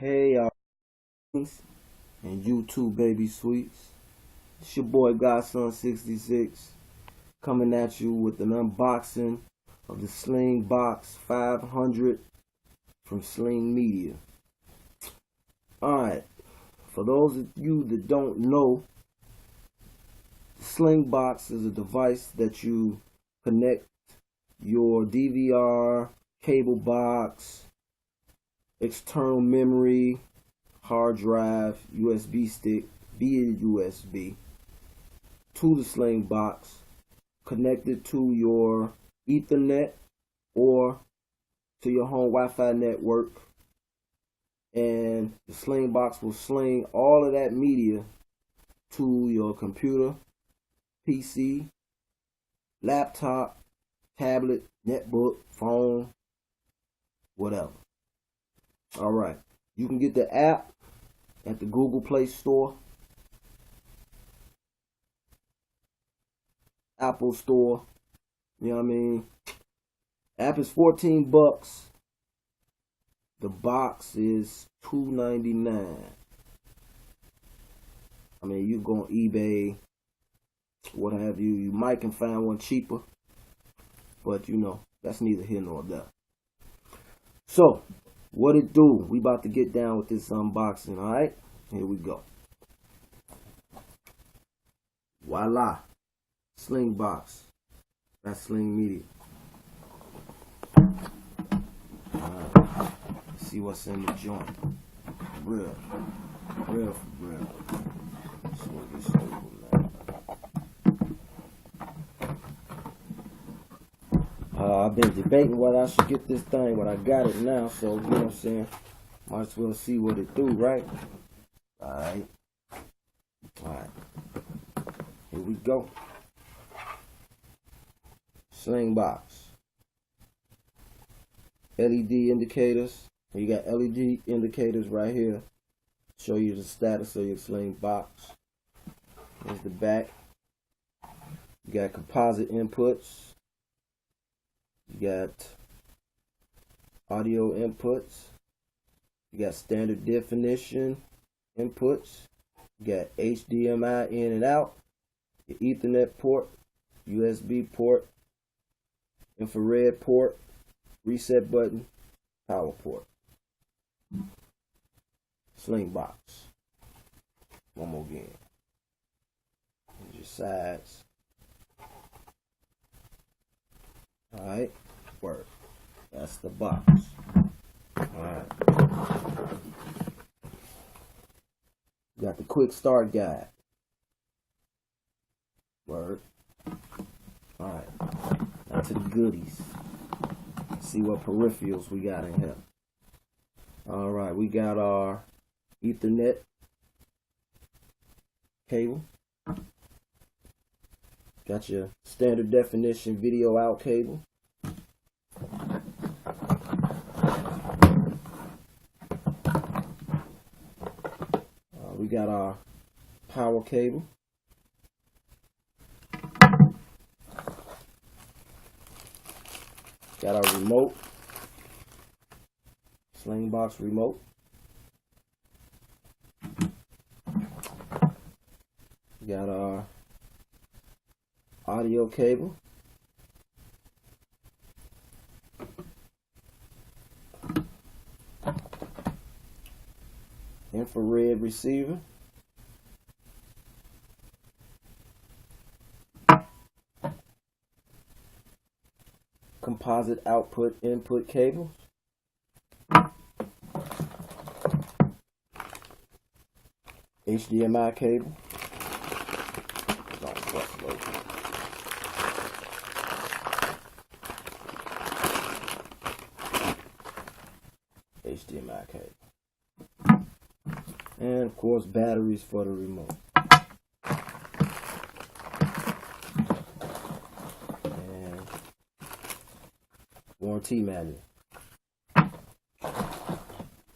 Hey y'all and YouTube baby sweets. It's your boy Godson66 coming at you with an unboxing of the Slingbox 500 from Sling Media. Alright, for those of you that don't know, the Slingbox is a device that you connect your DVR, cable box, external memory, hard drive, USB stick, via USB to the Slingbox, connected to your Ethernet or to your home Wi-Fi network, and the Slingbox will sling all of that media to your computer, PC, laptop, tablet, netbook, phone, whatever. Alright, you can get the app at the Google Play Store, Apple Store, you know what I mean? App is $14. The box is $2.99. I mean, you go on eBay, what have you. You might can find one cheaper, but you know, that's neither here nor there. So, what it do? We about to get down with this unboxing, alright? Here we go. Voila. Slingbox. That's Sling Media. Alright. Let's see what's in the joint. Real for real. See what this is, man. I've been debating whether I should get this thing, but I got it now, so you know what I'm saying? Might as well see what it do, right? Alright. Here we go. Slingbox. LED indicators. You got LED indicators right here. Show you the status of your Slingbox. There's the back. You got composite inputs. You got audio inputs. You got standard definition inputs. You got HDMI in and out. Your Ethernet port, USB port, infrared port, reset button, power port. Slingbox. One more again. Here's your sides. Alright, work. That's the box. Alright. Got the quick start guide. Word. Alright. Now to the goodies. See what peripherals we got in here. Alright, we got our Ethernet cable. Got your standard definition video out cable. We got our power cable. Got our remote. Slingbox remote. We got our audio cable. Infrared receiver. Composite output input cables. HDMI cable. HDMI cable. And of course batteries for the remote. And warranty manual.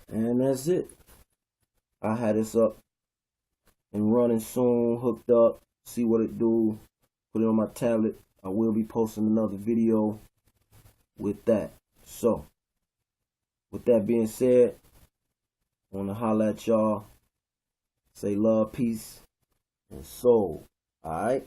And that's it. I had this up and running soon, hooked up, see what it do, put it on my tablet. I will be posting another video with that. So, with that being said, Want to holler at y'all. Say love, peace, and soul. Alright?